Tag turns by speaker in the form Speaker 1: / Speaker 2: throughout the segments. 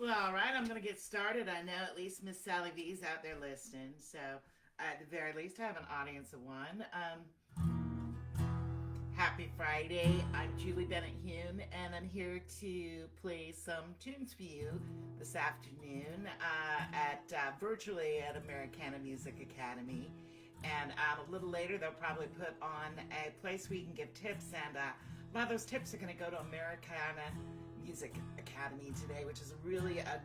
Speaker 1: Well, all right, I'm going to get started. I know at least Miss Sally V's out there listening, so at the very least, I have an audience of one. Happy Friday. I'm Julie Bennet Hume, and I'm here to play some tunes for you this afternoon virtually at Americana Music Academy. And a little later, they'll probably put on a place where you can give tips, and a lot of those tips are going to go to Americana Music Academy today, which is really a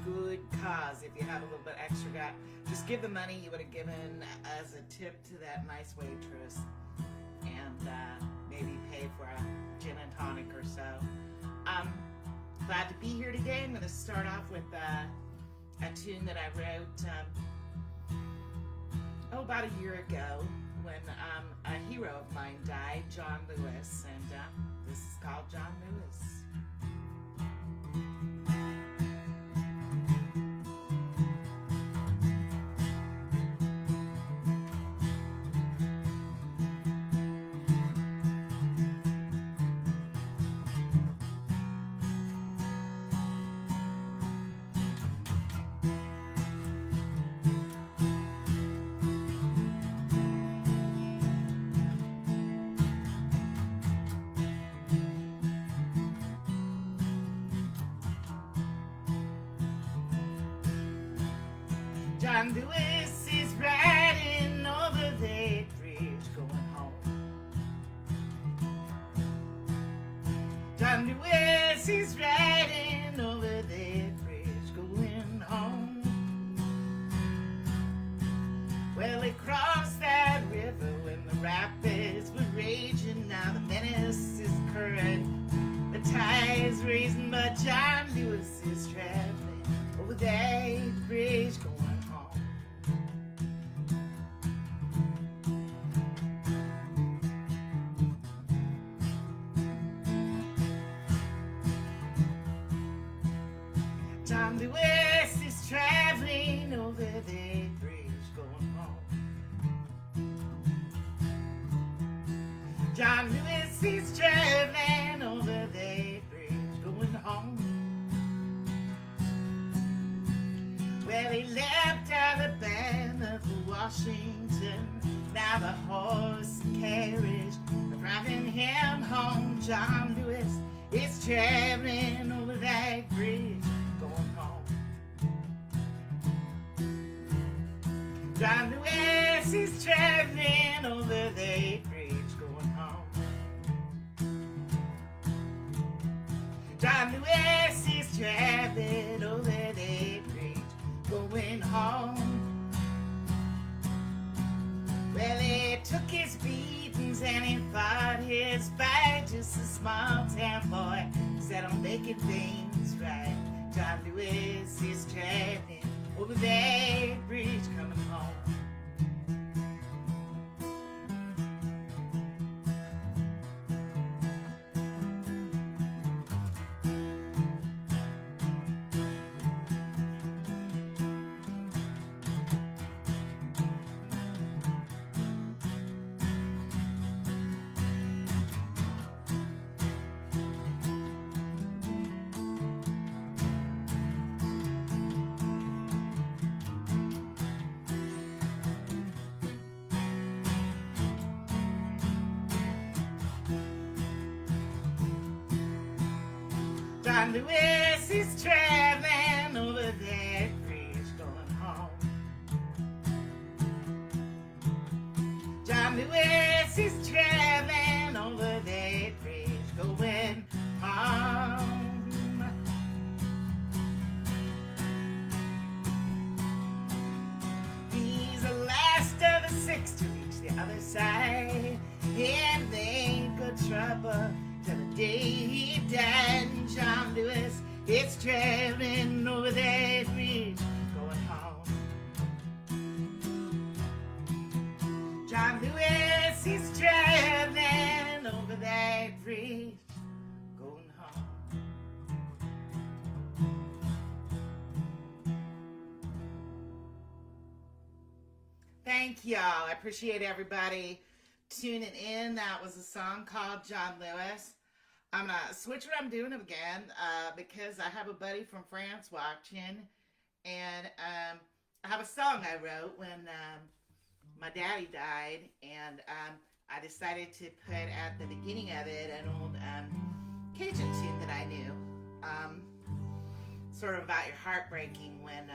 Speaker 1: good cause. If you have a little bit extra, just give the money you would have given as a tip to that nice waitress, and maybe pay for a gin and tonic or so. Glad to be here today. I'm going to start off with a tune that I wrote about a year ago when a hero of mine died, John Lewis, and this is called John Lewis. John Lewis is riding over the bridge going home. John Lewis is riding over the bridge going home. Well, he crossed that river when the rapids were raging. Now the menace is current, the tide's raising, but John Lewis is traveling over that bridge going home. John Lewis is traveling over the bridge going home. John Lewis is traveling over the bridge going home. Well, he left Alabama for Washington. Now the horse and carriage are driving him home. John Lewis is traveling over that bridge going home. John Lewis is traveling over the bridge going home. John Lewis is traveling over the bridge going home. Well, he took his beatings and he fought his fight. Just a small town boy set on making things right. John Lewis is traveling over that bridge coming home. John Lewis is traveling over that bridge going home. John Lewis is traveling over that bridge going home. He's the last of the six to reach the other side, and they ain't good trouble till the day he died. John Lewis is traveling over that bridge going home. John Lewis is traveling over that bridge going home. Thank y'all. I appreciate everybody tuning in. That was a song called John Lewis. I'm gonna switch what I'm doing again because I have a buddy from France watching, and I have a song I wrote when my daddy died, and I decided to put at the beginning of it an old Cajun tune that I knew, um, sort of about your heartbreaking when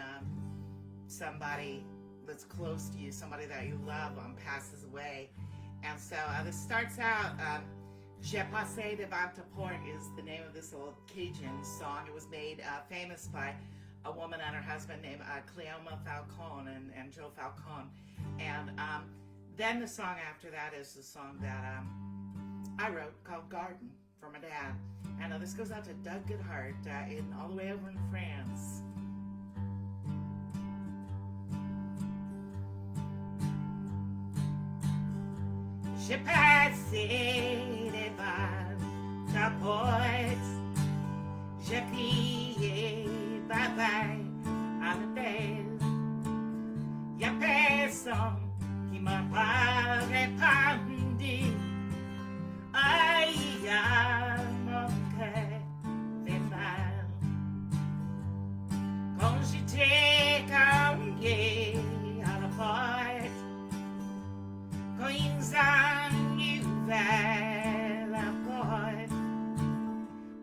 Speaker 1: somebody that's close to you, somebody that you love, passes away. And so this starts out. Je passais devant ta porte is the name of this old Cajun song. It was made famous by a woman and her husband named Cleoma Falcon and Joe Falcon. And then the song after that is the song that I wrote called Garden for my dad. And this goes out to Doug Goodhart in all the way over in France. Je passais devant ta porte, j'ai crié bye-bye à l'hôtel. Y'a personne qui m'a pas répondu. Aïe, mon cœur fait mal. Quand j'étais cogné à la porte, quand ils ont ouvert la porte,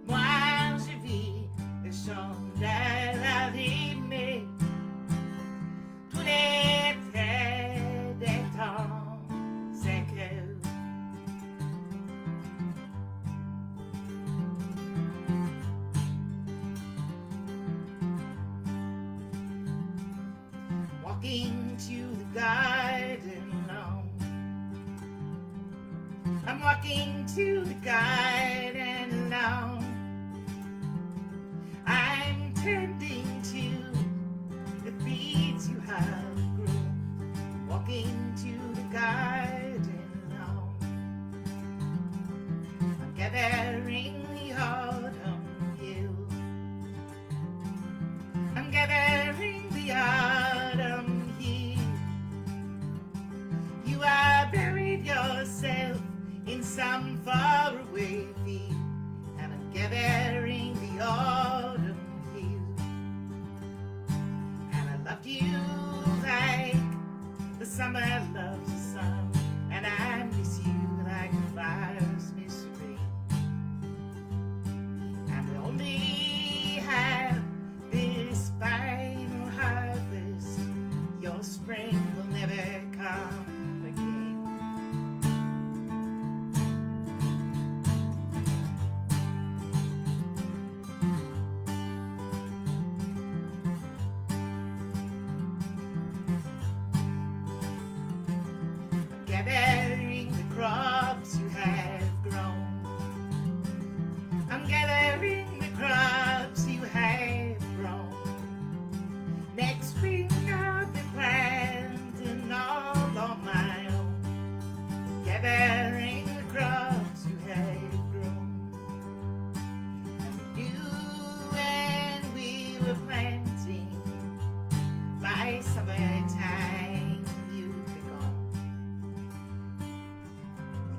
Speaker 1: moi je vis le chandelle allumé. Tout était des temps, c'est que walking to the garden alone. I'm walking to the garden alone. I'm tending to the weeds you have grown. Walking to the garden alone. I'm gathering the autumn dew. I'm gathering the autumn heat. You are buried yourself in some faraway field, and I'm gathering the autumn hue. And I loved you like the summer loves the sun, and I miss you like the flowers miss the rain. And we only have this final harvest. Your spring will never come again. Gathering the crops you have grown. I'm gathering the crops you have grown. Next spring I'll be planting all on my own. Gathering the crops you have grown. And you and we were planting by summertime.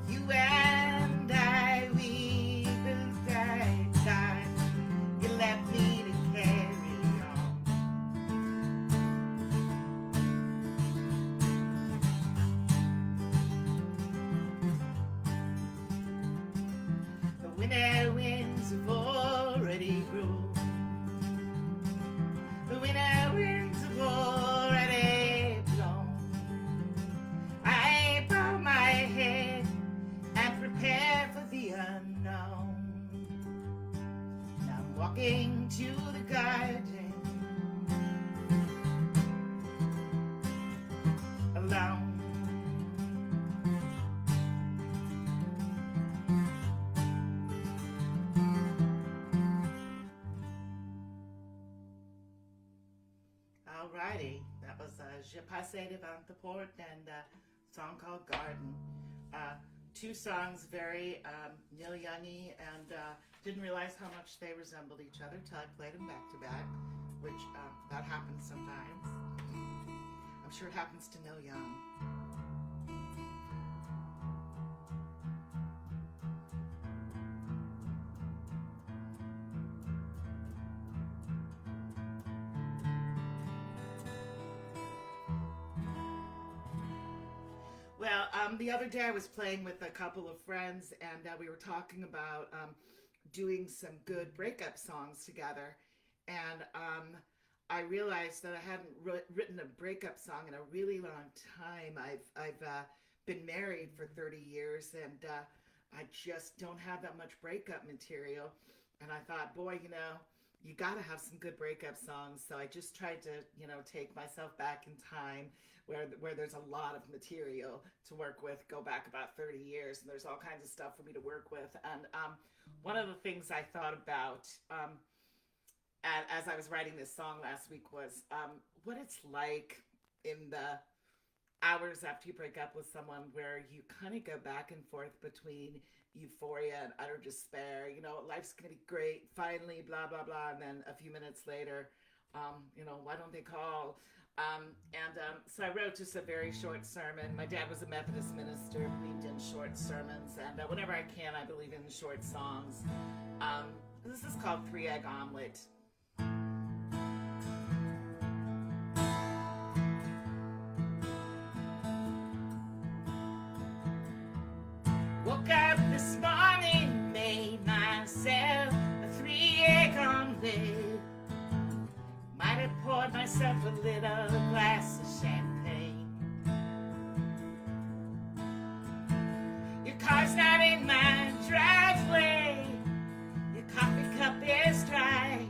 Speaker 1: You and I, we both died time. You left me to carry on. The winter winds have already grown. The winter winds have already blown. I bow my head and prepare for the unknown. Now I'm walking to the garden alone. Alrighty, that was Je passais devant ta porte and a song called Garden. Two songs, very Neil Youngy, and didn't realize how much they resembled each other till I played them back to back, which that happens sometimes. I'm sure it happens to Neil Young. Well, the other day I was playing with a couple of friends, and we were talking about doing some good breakup songs together. And I realized that I hadn't written a breakup song in a really long time. I've been married for 30 years, and I just don't have that much breakup material. And I thought, boy, you got to have some good breakup songs. So I just tried to, take myself back in time where there's a lot of material to work with, go back about 30 years, and there's all kinds of stuff for me to work with. And one of the things I thought about as I was writing this song last week was what it's like in the hours after you break up with someone, where you kind of go back and forth between euphoria and utter despair. Life's gonna be great, finally, blah blah blah, and then a few minutes later, why don't they call? So I wrote just a very short sermon. My dad was a Methodist minister, believed in short sermons, and whenever I can, I believe in short songs. This is called Three Egg Omelet. Woke up this morning, made myself a 3-egg omelet. Might have poured myself a little glass of champagne. Your car's not in my driveway. Your coffee cup is dry.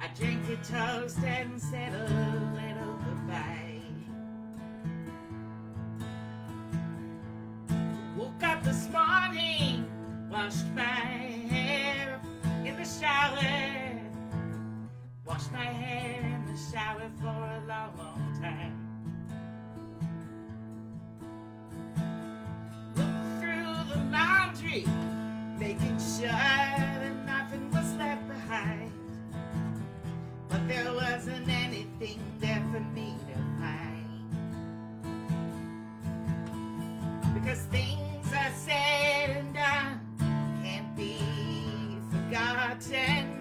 Speaker 1: I drank your toast and said a little goodbye. Woke up this morning, washed my hair in the shower. Washed my hair in the shower for a long, long time. Looked through the laundry, making sure that nothing was left behind. But there wasn't anything there for me to find. Because things are said and done can't be forgotten.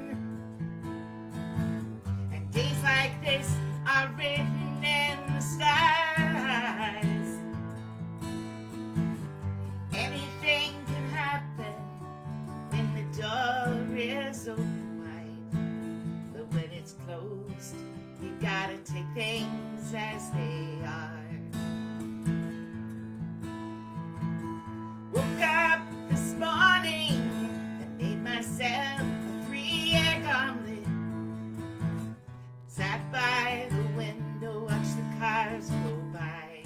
Speaker 1: Days like this are written in the stars. Anything can happen when the door is open wide. But when it's closed, you gotta take things as they are. Woke up this morning and made myself a 3-egg omelet. Sat by the window, watched the cars go by.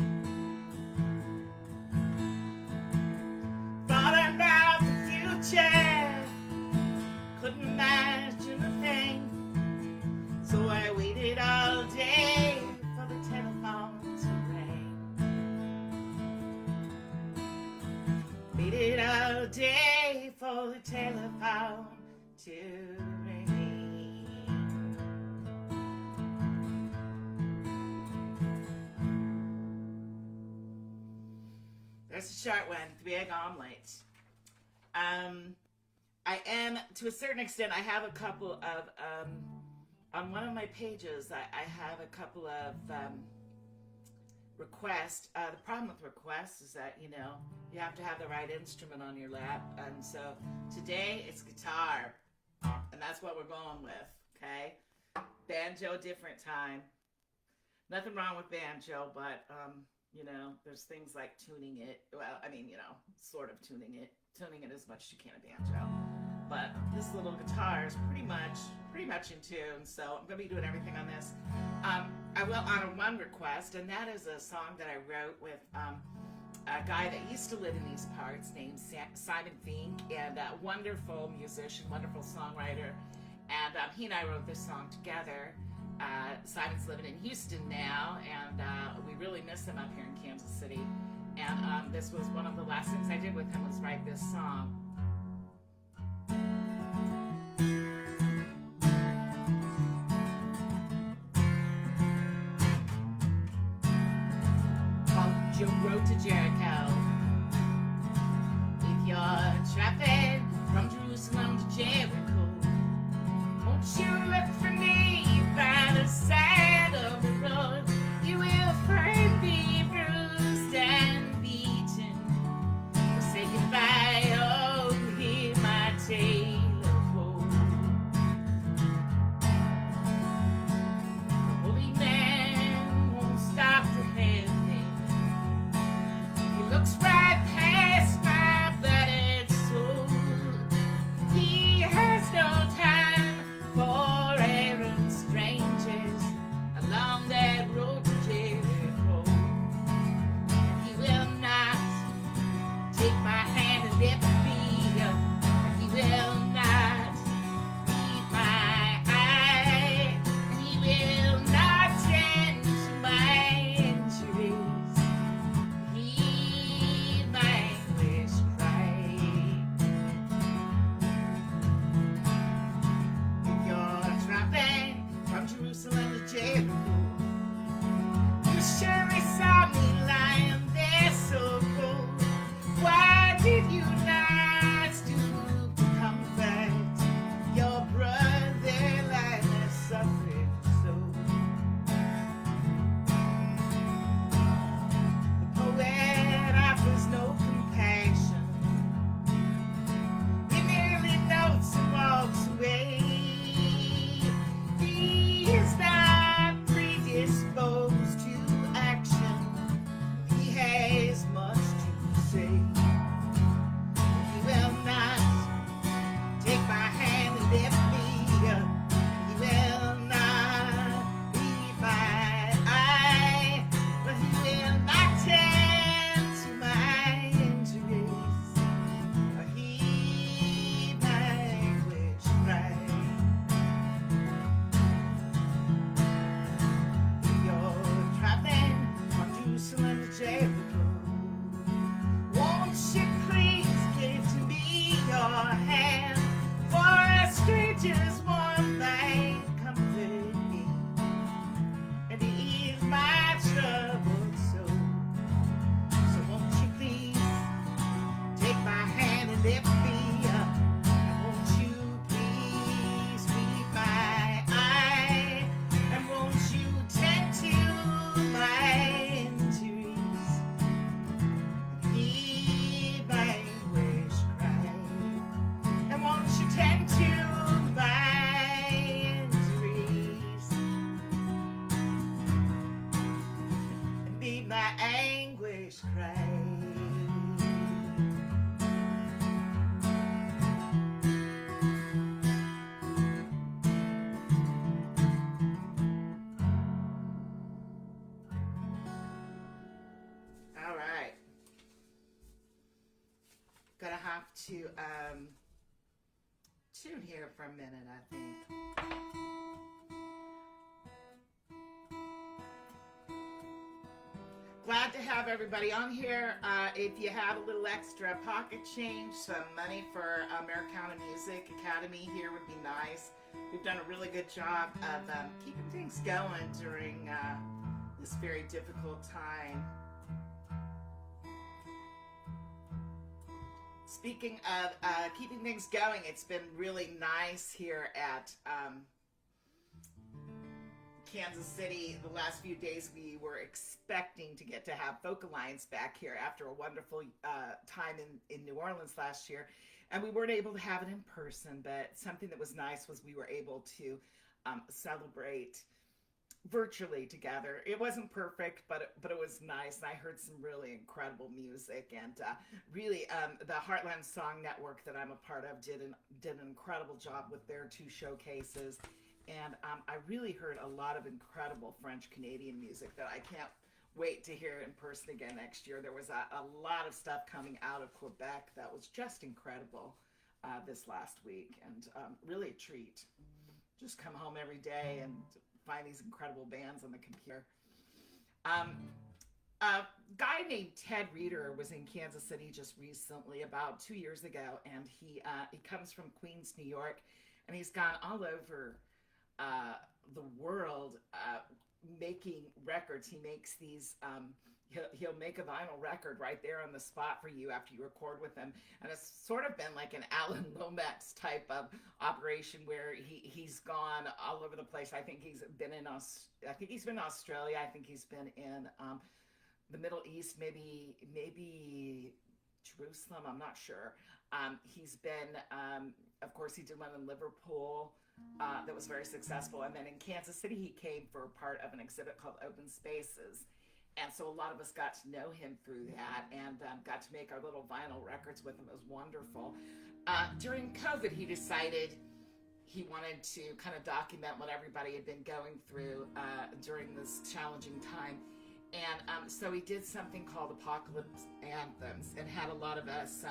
Speaker 1: Thought about the future, couldn't imagine a thing. So I waited all day for the telephone to ring. Waited all day for the telephone to ring. That's a short one, 3-egg omelet. I am, to a certain extent, I have a couple of, on one of my pages, I have a couple of requests. The problem with requests is that, you have to have the right instrument on your lap. And so today it's guitar, and that's what we're going with, okay? Banjo, different time. Nothing wrong with banjo, but, there's things like tuning it. Well, sort of tuning it as much as you can a banjo. But this little guitar is pretty much in tune, so I'm going to be doing everything on this. I will honor one request, and that is a song that I wrote with a guy that used to live in these parts named Simon Fink, and a wonderful musician, wonderful songwriter. And he and I wrote this song together. Simon's living in Houston now, and we really miss him up here in Kansas City. And this was one of the last things I did with him, was write this song. Called Joe Road to Jericho. If you're traveling from Jerusalem to Jericho, won't you look for me by the side of the road? You will find me bruised my anguish cry. All right. Gonna have to tune here for a minute, I think. Glad to have everybody on here. If you have a little extra pocket change, some money for Americana Music Academy here would be nice. We've done a really good job of keeping things going during this very difficult time. Speaking of keeping things going, it's been really nice here at Kansas City. The last few days we were expecting to get to have Folk Alliance back here after a wonderful time in New Orleans last year, and we weren't able to have it in person, but something that was nice was we were able to celebrate virtually together. It wasn't perfect, but it was nice, and I heard some really incredible music, and really the Heartland Song Network that I'm a part of did an incredible job with their 2 showcases. And I really heard a lot of incredible French-Canadian music that I can't wait to hear in person again next year. There was a lot of stuff coming out of Quebec that was just incredible this last week, and really a treat. Just come home every day and find these incredible bands on the computer. A guy named Ted Reeder was in Kansas City just recently, about 2 years ago, and he comes from Queens, New York, and he's gone all over the world making records. He makes these he'll make a vinyl record right there on the spot for you after you record with him, and it's sort of been like an Alan Lomax type of operation where he's gone all over the place. I think he's been in Australia. I think he's been in the Middle East, maybe Jerusalem, I'm not sure. He's been of course he did one in Liverpool that was very successful. And then in Kansas City, he came for part of an exhibit called Open Spaces. And so a lot of us got to know him through that, and got to make our little vinyl records with him. It was wonderful. During COVID, he decided he wanted to kind of document what everybody had been going through during this challenging time. And so he did something called Apocalypse Anthems, and had a lot of us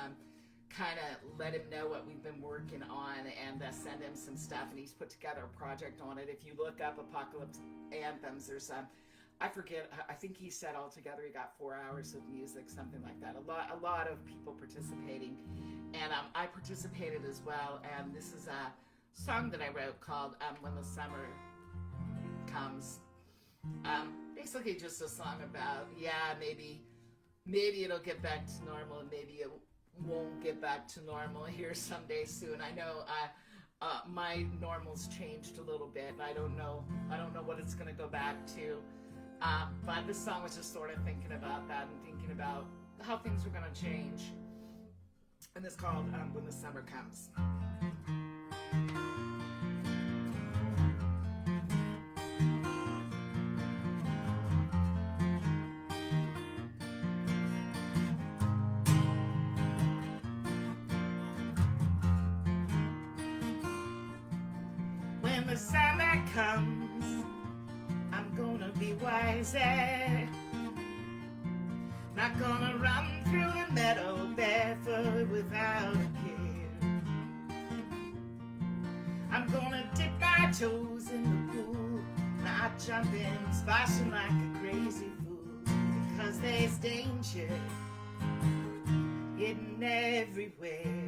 Speaker 1: kind of let him know what we've been working on, and send him some stuff, and he's put together a project on it. If you look up Apocalypse Anthems, there's I forget, I think he said altogether he got 4 hours of music, something like that. A lot of people participating, and I participated as well. And this is a song that I wrote called When the Summer Comes. Basically just a song about, maybe it'll get back to normal, and maybe it won't get back to normal here someday soon. I know my normal's changed a little bit. I don't know what it's going to go back to. But this song was just sort of thinking about that, and thinking about how things were going to change. And it's called When the Summer Comes. When the summer comes, I'm gonna be wiser. Not gonna run through the meadow barefoot without a care. I'm gonna dip my toes in the pool, not jump in, splashing like a crazy fool, because there's danger hidden everywhere.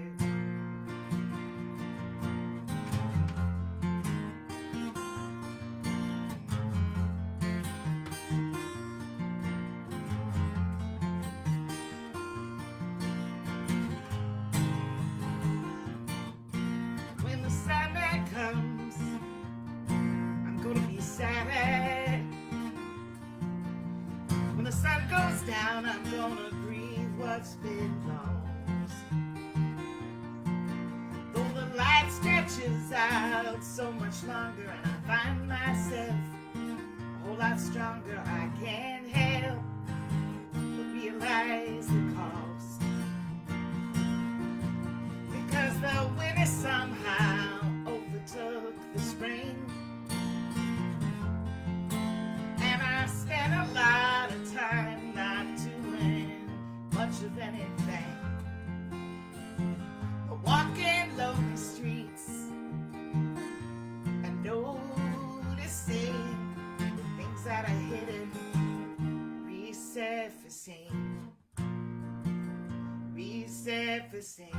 Speaker 1: When the sun goes down, I'm gonna grieve what's been lost. Though the light stretches out so much longer, and I find myself a whole lot stronger, I can't help resurfacing, resurfacing.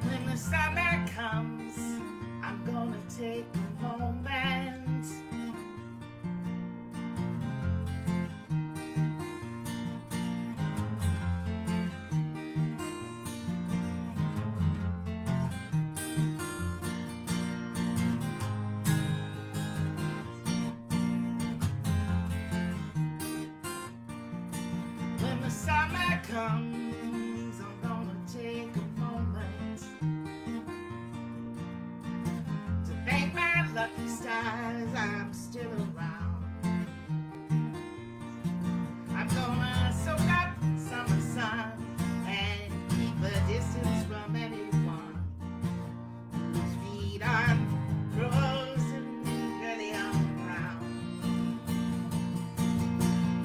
Speaker 1: When the summer comes, I'm gonna take a moment when the summer comes, I'm gonna take a moment to thank my lucky stars I'm still around. I'm gonna soak up summer sun and keep a distance from anyone whose feet are frozen early on the ground.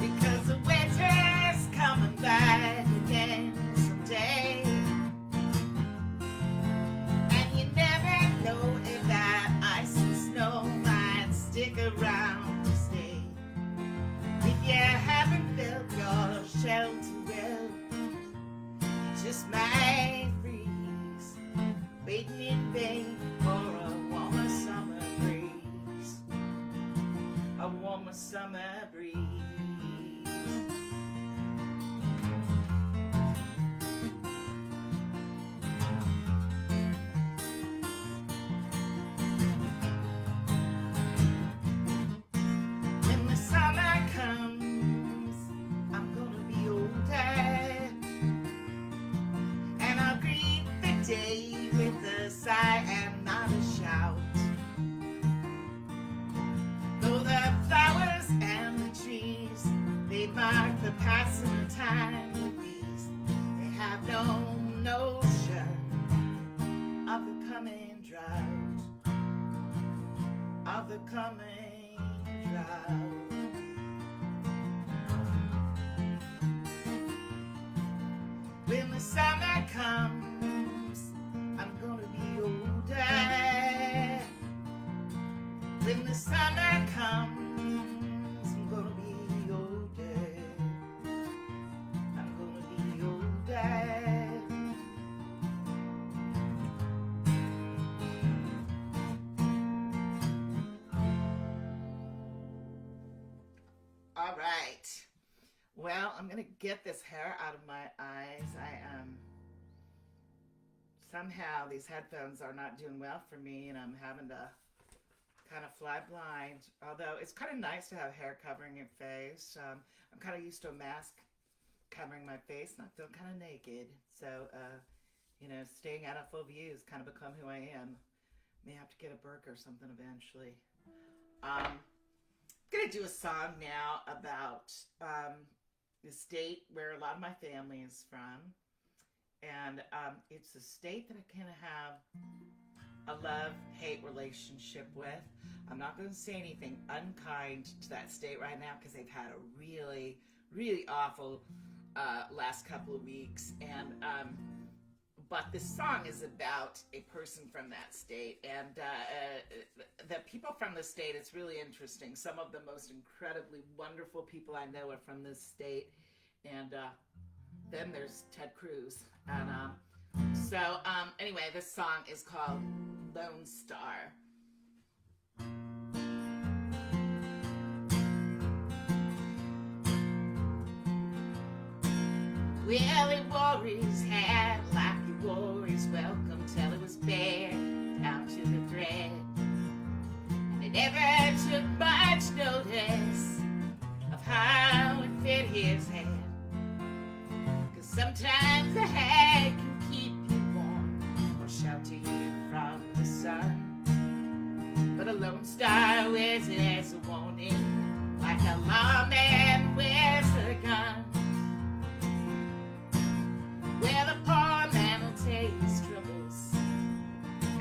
Speaker 1: Because the winter's coming back again someday, and you never know if that ice and snow might stick around to stay. If you haven't built your shelter well, you just might freeze, waiting in vain for a warmer summer breeze, a warmer summer breeze. When the summer comes, I'm gonna be older, and I'll greet the day with a sigh and not a shout. Though the flowers and the trees, they mark the passing of time with ease, they have no notion of the coming drought, of the coming drought. When the summer comes, I'm gonna be older. When the summer comes, I'm gonna be older. I'm gonna be older. All right. Well, I'm gonna get this hair out of my eyes. Somehow these headphones are not doing well for me, and I'm having to kind of fly blind. Although it's kind of nice to have hair covering your face. I'm kind of used to a mask covering my face, and I feel kind of naked. So, staying out of full view has kind of become who I am. May have to get a burqa or something eventually. I'm gonna do a song now about the state where a lot of my family is from, and it's a state that I kind of have a love-hate relationship with. I'm not going to say anything unkind to that state right now because they've had a really, really awful last couple of weeks, and but this song is about a person from that state, and the people from the state, it's really interesting. Some of the most incredibly wonderful people I know are from this state, and then there's Ted Cruz. And anyway, this song is called Lone Star. Well, he wore his hat like he wore his welcome till it was bare down to the thread. And it never took much notice of how it fit his head. 'Cause sometimes the hat can keep you warm or shelter you from the sun. But a lone star wears it as a warning, like a lawman wears a gun. Well, a poor man will take his troubles,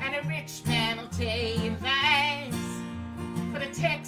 Speaker 1: and a rich man will take advice. But a Ted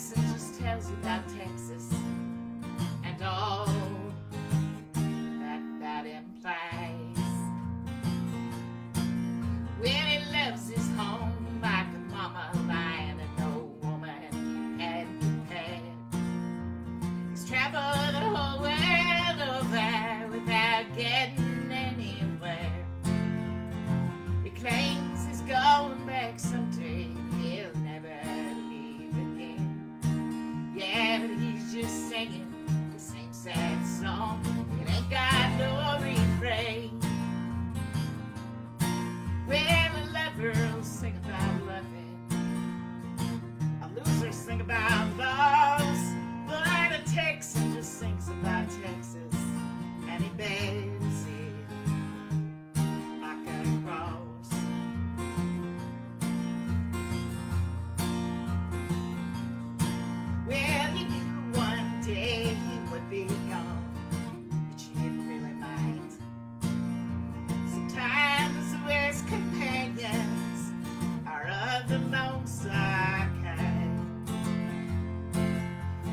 Speaker 1: the Lone Star Cat.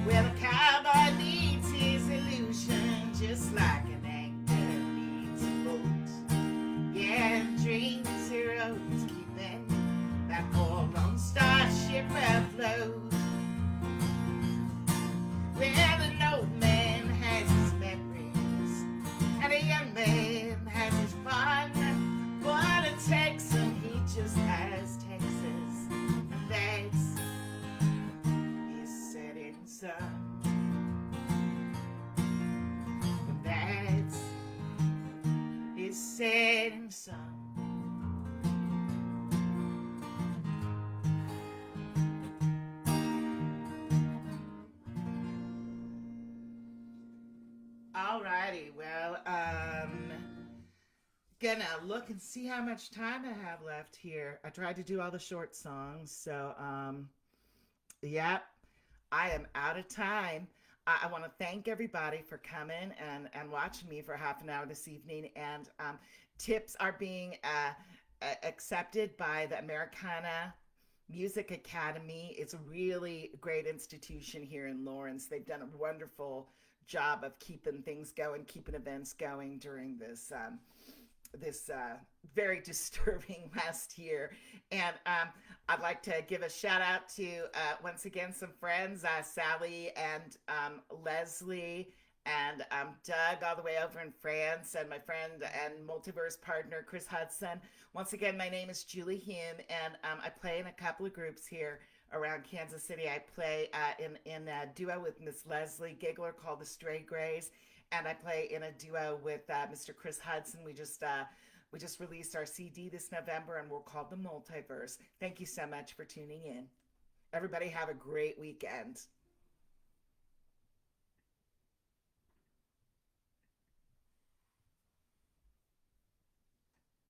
Speaker 1: Well, a cowboy needs his illusion just like an anchor needs a boat. Yeah, and dreams he wrote, keeping that old Lone Star ship afloat. Well, an old man has his memories, and a young man has his fun. But a Texan, he just has Texas, and that's his setting sun. And that's his setting sun. Alrighty, well, gonna look and see how much time I have left here. I tried to do all the short songs, so yeah, I am out of time. I want to thank everybody for coming and watching me for half an hour this evening. And tips are being accepted by the Americana Music Academy. It's a really great institution here in Lawrence. They've done a wonderful job of keeping things going, keeping events going during this very disturbing last year. And I'd like to give a shout out to once again some friends, Sally and Leslie and Doug all the way over in France, and my friend and multiverse partner Chris Hudson. Once again, my name is Julie Hume, and I play in a couple of groups here around Kansas City. I play in a duo with Miss Leslie Giggler called the Stray Grays, and I play in a duo with Mr. Chris Hudson. We just released our CD this November, and we're called The Multiverse. Thank you so much for tuning in. Everybody have a great weekend.